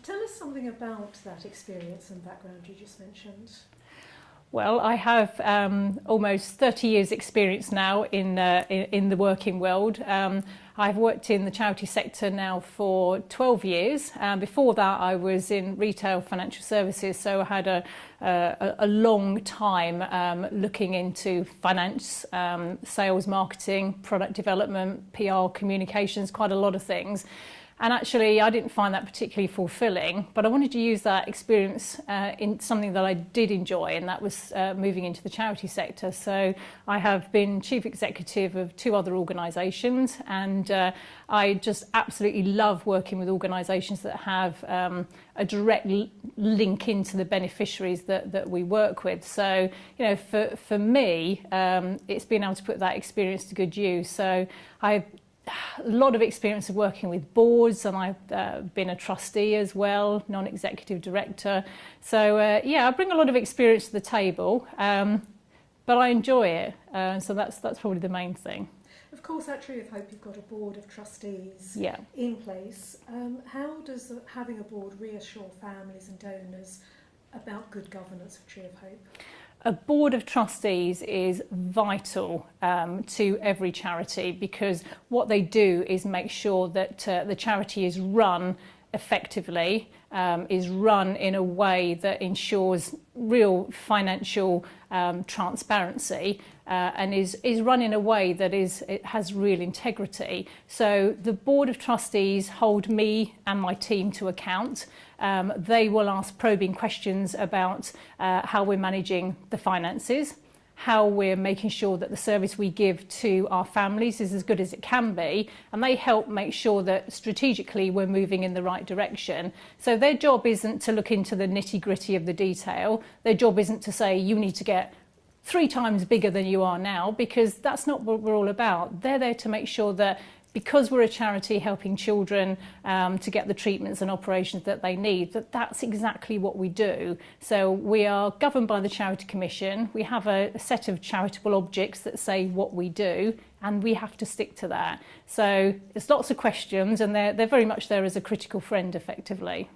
Tell us something about that experience and background you just mentioned. Well, I have almost 30 years experience now in the working world. I've worked in the charity sector now for 12 years. Before that, I was in retail financial services, so I had a long time looking into finance, sales, marketing, product development, PR, communications, quite a lot of things. And actually, I didn't find that particularly fulfilling, but I wanted to use that experience in something that I did enjoy, and that was moving into the charity sector. So I have been chief executive of 2 other organisations, and I just absolutely love working with organisations that have a direct link into the beneficiaries that we work with. So, you know, for me, it's been able to put that experience to good use. So I've a lot of experience of working with boards, and I've been a trustee as well, non-executive director. So yeah, I bring a lot of experience to the table, but I enjoy it. So that's probably the main thing. Of course, at Tree of Hope, you've got a board of trustees Yeah. in place. How does having a board reassure families and donors about good governance of Tree of Hope? A board of trustees is vital to every charity, because what they do is make sure that the charity is run effectively, is run in a way that ensures real financial transparency, and is run in a way that it has real integrity. So the board of trustees hold me and my team to account. They will ask probing questions about how we're managing the finances, how we're making sure that the service we give to our families is as good as it can be, and they help make sure that strategically we're moving in the right direction. So their job isn't to look into the nitty-gritty of the detail. Their job isn't to say you need to get 3 times bigger than you are now, because that's not what we're all about. They're there to make sure that, because we're a charity helping children to get the treatments and operations that they need, that's exactly what we do. So we are governed by the Charity Commission. We have a set of charitable objects that say what we do, and we have to stick to that. So there's lots of questions, and they're very much there as a critical friend, effectively.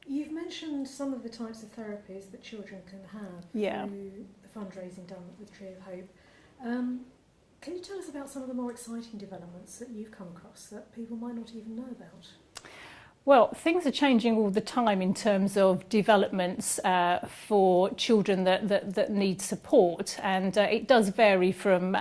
You've mentioned some of the types of therapies that children can have through the fundraising done with Tree of Hope. Can you tell us about some of the more exciting developments that you've come across that people might not even know about? Well, things are changing all the time in terms of developments for children that need support, and it does vary from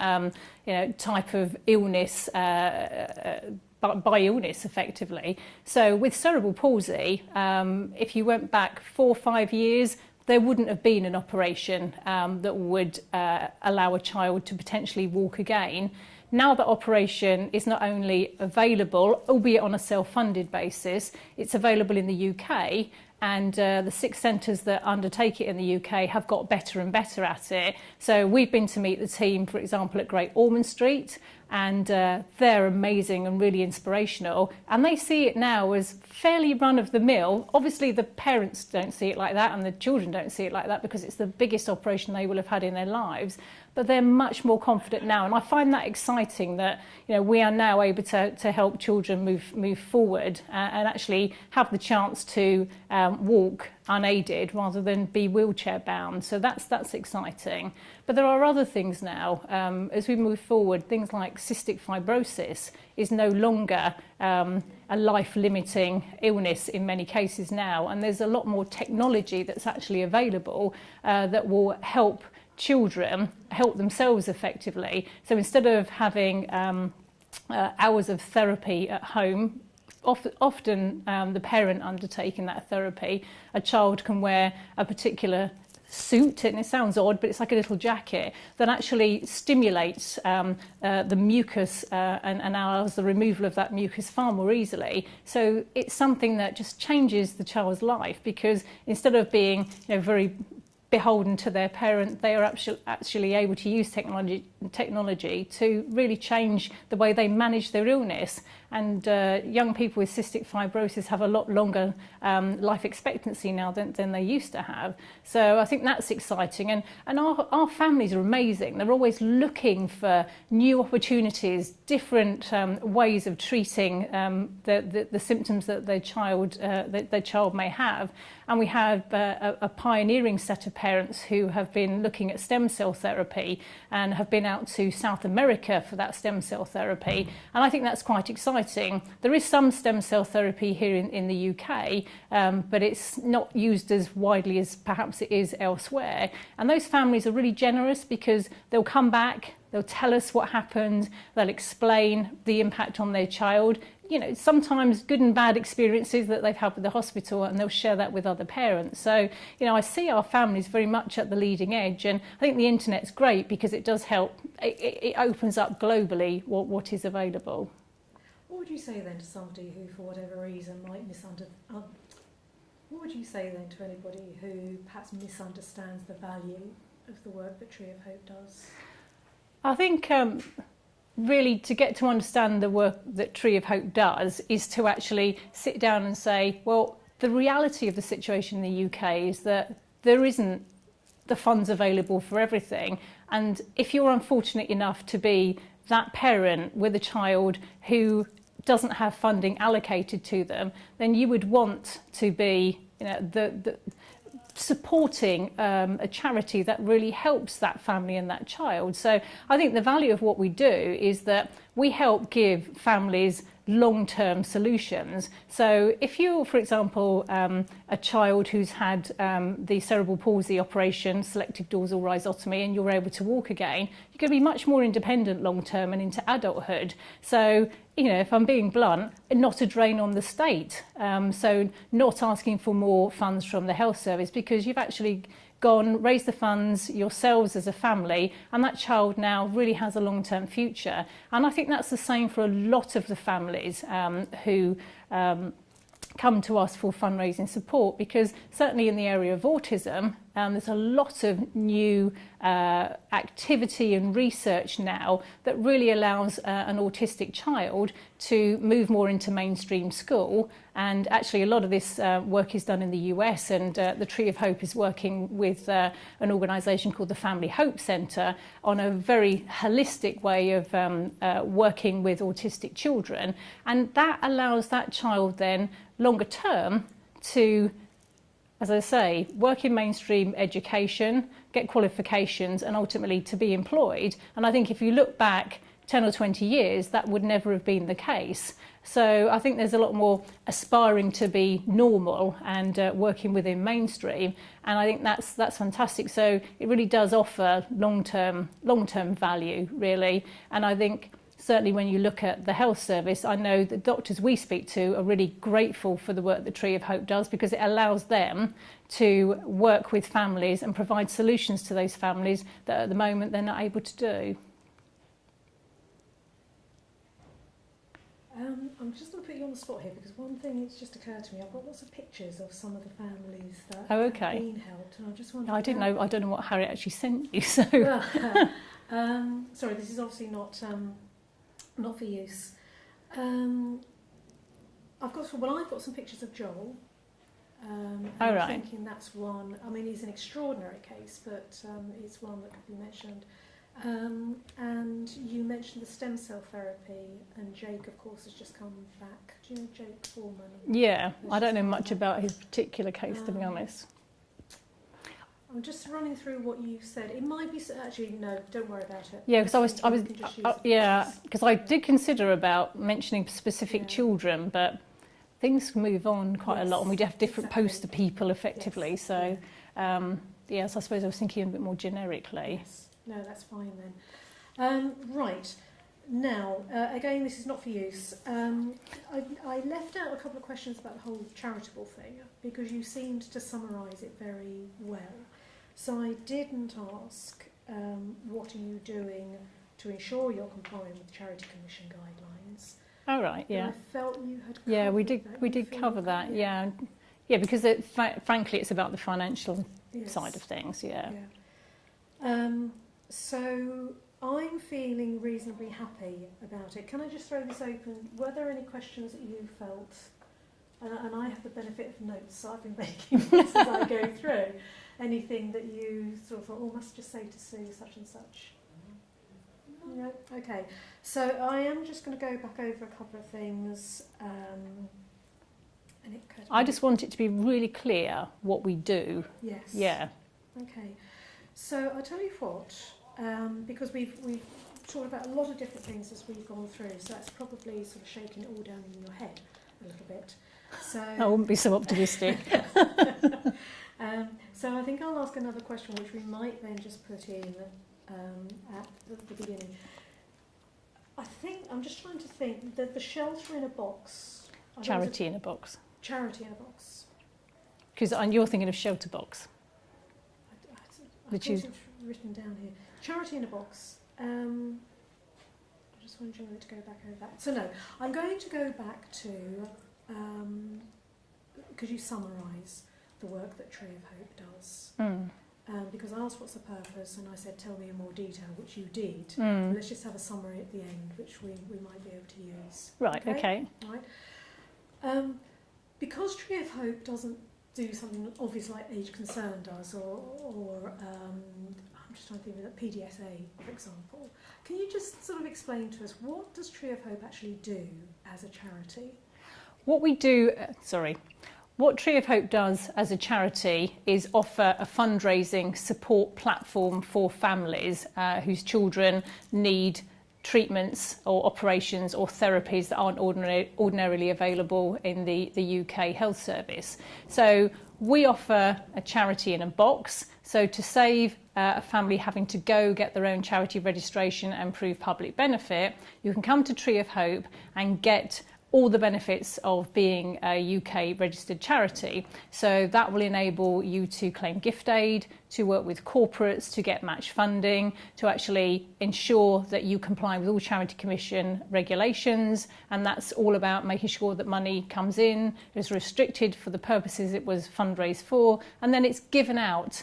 type of illness, by illness effectively. So with cerebral palsy, if you went back 4 or 5 years, there wouldn't have been an operation that would allow a child to potentially walk again. Now that operation is not only available, albeit on a self-funded basis, it's available in the UK, and the 6 centres that undertake it in the UK have got better and better at it. So we've been to meet the team, for example, at Great Ormond Street, and they're amazing and really inspirational, and they see it now as fairly run-of-the-mill. Obviously the parents don't see it like that, and the children don't see it like that, because it's the biggest operation they will have had in their lives, but they're much more confident now, and I find that exciting that, you know, we are now able to help children move forward and actually have the chance to walk unaided rather than be wheelchair bound. So that's exciting. But there are other things now as we move forward. Things like cystic fibrosis is no longer a life-limiting illness in many cases now, and there's a lot more technology that's actually available that will help children help themselves effectively. So instead of having hours of therapy at home, often the parent undertaking that therapy, a child can wear a particular suit, and it sounds odd, but it's like a little jacket that actually stimulates the mucus and allows the removal of that mucus far more easily. So it's something that just changes the child's life, because instead of being, you know, very beholden to their parent, they are actually able to use technology to really change the way they manage their illness. And young people with cystic fibrosis have a lot longer life expectancy now than they used to have. So I think that's exciting. And our families are amazing. They're always looking for new opportunities, different ways of treating the symptoms that their child may have. And we have a pioneering set of parents who have been looking at stem cell therapy and have been out to South America for that stem cell therapy. And I think that's quite exciting. There is some stem cell therapy here in the UK, but it's not used as widely as perhaps it is elsewhere. And those families are really generous because they'll come back, they'll tell us what happened, they'll explain the impact on their child. You know, sometimes good and bad experiences that they've had with the hospital, and they'll share that with other parents. So, you know, I see our families very much at the leading edge, and I think the internet's great because it does help. It opens up globally what is available. What would you say then to somebody who, for whatever reason, might misunderstand? What would you say then to anybody who perhaps misunderstands the value of the work that Tree of Hope does? I think really to get to understand the work that Tree of Hope does is to actually sit down and say, well, the reality of the situation in the UK is that there isn't the funds available for everything. And if you're unfortunate enough to be that parent with a child who doesn't have funding allocated to them, then you would want to be, you know, the supporting a charity that really helps that family and that child. So I think the value of what we do is that we help give families long-term solutions. So if you're, for example, a child who's had the cerebral palsy operation, selective dorsal rhizotomy, and you're able to walk again, you're going to be much more independent long-term and into adulthood. So, you know, if I'm being blunt, not a drain on the state. So not asking for more funds from the health service because you've actually gone, raised the funds yourselves as a family, and that child now really has a long-term future. And I think that's the same for a lot of the families who come to us for fundraising support, because certainly in the area of autism, there's a lot of new activity and research now that really allows an autistic child to move more into mainstream school. And actually a lot of this work is done in the US, and the Tree of Hope is working with an organisation called the Family Hope Centre on a very holistic way of working with autistic children. And that allows that child then longer term to, as I say, work in mainstream education, get qualifications, and ultimately to be employed. And I think if you look back 10 or 20 years, that would never have been the case. So I think there's a lot more aspiring to be normal and working within mainstream. And I think that's fantastic. So it really does offer long-term value, really. And I think certainly when you look at the health service, I know the doctors we speak to are really grateful for the work that Tree of Hope does, because it allows them to work with families and provide solutions to those families that at the moment they're not able to do. I'm just going to put you on the spot here, because one thing that's just occurred to me, I've got lots of pictures of some of the families that have been helped, and I just wondered. I don't know what Harriet actually sent you. So sorry, this is obviously not for use. I've got some pictures of Joel. I'm thinking that's one. I mean, he's an extraordinary case, but it's one that could be mentioned. And you mentioned the stem cell therapy, and Jake, of course, has just come back. Do you know Jake Foreman? Yeah, I don't know much about his particular case, to be honest. I'm just running through what you said. It might be actually no. Don't worry about it. Yeah, because because I did consider about mentioning specific children, but things move on quite a lot, and we have different poster people effectively. Yes. So, yes, I suppose I was thinking a bit more generically. Yes. No, that's fine then. Right. Now, again, this is not for use. I left out a couple of questions about the whole charitable thing, because you seemed to summarise it very well. So I didn't ask what are you doing to ensure you're complying with Charity Commission guidelines. Oh, right, yeah. I felt you had covered Yeah, we did cover that, yeah. Yeah, because frankly, it's about the financial side of things, yeah. So I'm feeling reasonably happy about it. Can I just throw this open? Were there any questions that you felt, and I have the benefit of notes, so I've been making notes as I go through, anything that you sort of thought, oh, must just say to Sue such and such? Yeah, okay. So I am just going to go back over a couple of things. And it could I just want it to be really clear what we do. Yes. Yeah. Okay. So I tell you what, because we've talked about a lot of different things as we've gone through, so that's probably sort of shaking it all down in your head a little bit. So I wouldn't be so optimistic. So I think I'll ask another question, which we might then just put in at the beginning. I think, I'm just trying to think, that the shelter in a box... Charity in a box. Charity in a box. Because you're thinking of shelter box. I thought it was written down here. Charity in a box. I'm just wondering whether to go back over that. So no, I'm going to go back to... could you summarise the work that Tree of Hope does? Because I asked what's the purpose, and I said tell me in more detail, which you did. So let's just have a summary at the end, which we might be able to use. Right, okay. Right. Because Tree of Hope doesn't do something obvious like Age Concern does, or I'm just trying to think of that, PDSA, for example. Can you just sort of explain to us, what does Tree of Hope actually do as a charity? What we do, what Tree of Hope does as a charity is offer a fundraising support platform for families whose children need treatments or operations or therapies that aren't ordinarily available in the UK health service. So we offer a charity in a box. So to save a family having to go get their own charity registration and prove public benefit, you can come to Tree of Hope and get all the benefits of being a UK registered charity. So that will enable you to claim gift aid, to work with corporates, to get match funding, to actually ensure that you comply with all Charity Commission regulations. And that's all about making sure that money comes in, is restricted for the purposes it was fundraised for, and then it's given out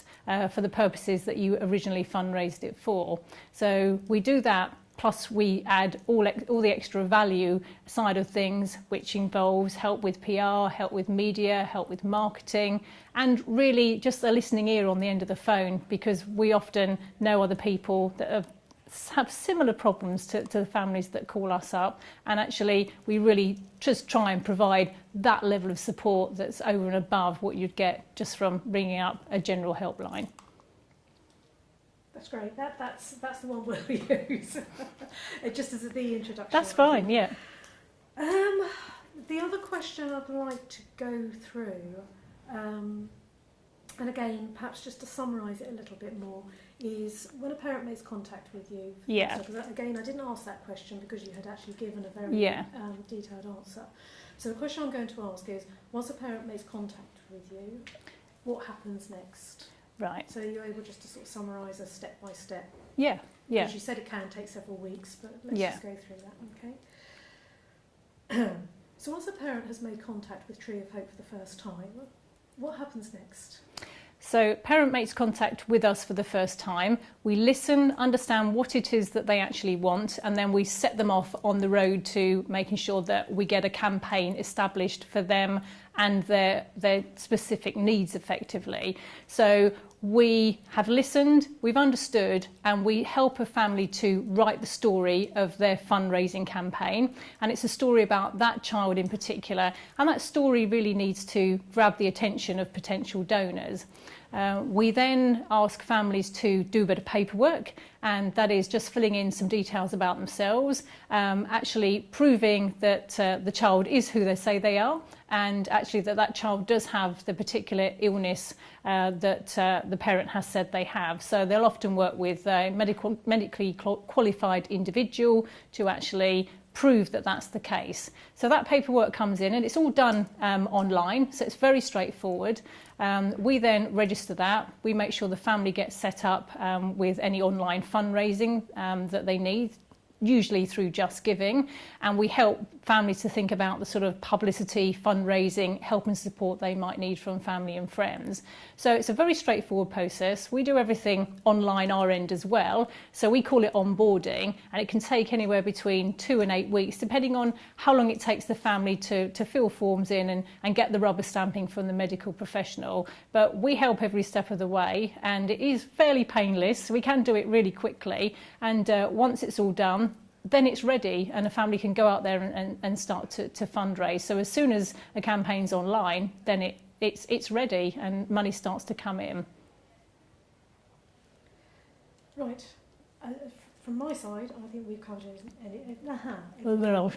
for the purposes that you originally fundraised it for. So we do that. Plus we add all the extra value side of things, which involves help with PR, help with media, help with marketing, and really just a listening ear on the end of the phone, because we often know other people that have similar problems to the families that call us up, and actually we really just try and provide that level of support that's over and above what you'd get just from ringing up a general helpline. That's great. That's the one we'll use. It just as the introduction. That's fine, yeah. The other question I'd like to go through, and again, perhaps just to summarise it a little bit more, is when a parent makes contact with you. Yeah. So, again, I didn't ask that question because you had actually given a very detailed answer. So the question I'm going to ask is, once a parent makes contact with you, what happens next? Right. So you're able just to sort of summarise us step by step. Yeah. Because you said it can take several weeks, but let's just go through that, okay? So once a parent has made contact with Tree of Hope for the first time, what happens next? So parent makes contact with us for the first time. We listen, understand what it is that they actually want, and then we set them off on the road to making sure that we get a campaign established for them and their specific needs effectively. So we have listened, we've understood, and we help a family to write the story of their fundraising campaign. And it's a story about that child in particular. And that story really needs to grab the attention of potential donors. We then ask families to do a bit of paperwork, and that is just filling in some details about themselves, actually proving that the child is who they say they are, and actually that child does have the particular illness that the parent has said they have. So they'll often work with a medically qualified individual to actually prove that that's the case. So that paperwork comes in, and it's all done online, so it's very straightforward. We then register that. We make sure the family gets set up with any online fundraising that they need. usually through Just Giving, and we help families to think about the sort of publicity, fundraising, help and support they might need from family and friends. So it's a very straightforward process. We do everything online our end as well, so we call it onboarding, and it can take anywhere between 2 and 8 weeks depending on how long it takes the family to fill forms in and get the rubber stamping from the medical professional. But we help every step of the way, and it is fairly painless, so we can do it really quickly, and once it's all done, then it's ready and a family can go out there and start to fundraise. So as soon as a campaign's online, then it's ready and money starts to come in. Right. From my side, I think we've covered it.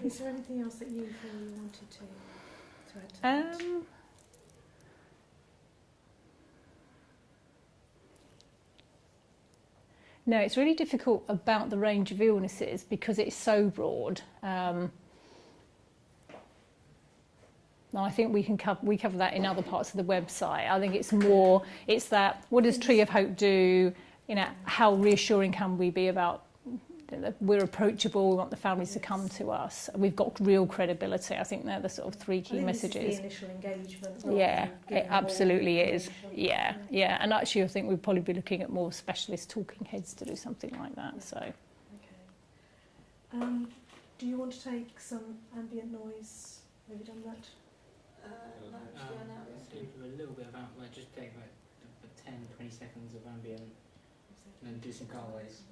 Is there anything else that you feel you wanted to add to that? No, it's really difficult about the range of illnesses because it's so broad. Now, I think we cover that in other parts of the website. I think it's that, what does Tree of Hope do? You know, how reassuring can we be about we're approachable, we want the families to come to us. We've got real credibility. I think they're the sort of three key messages. The initial engagement. Yeah, it absolutely is. Yeah. And actually I think we'd probably be looking at more specialist talking heads to do something like that. Yeah. So. Okay. Do you want to take some ambient noise? Have you done that? No, do a little bit of just take about 10-20 seconds of ambient and then do some colourways.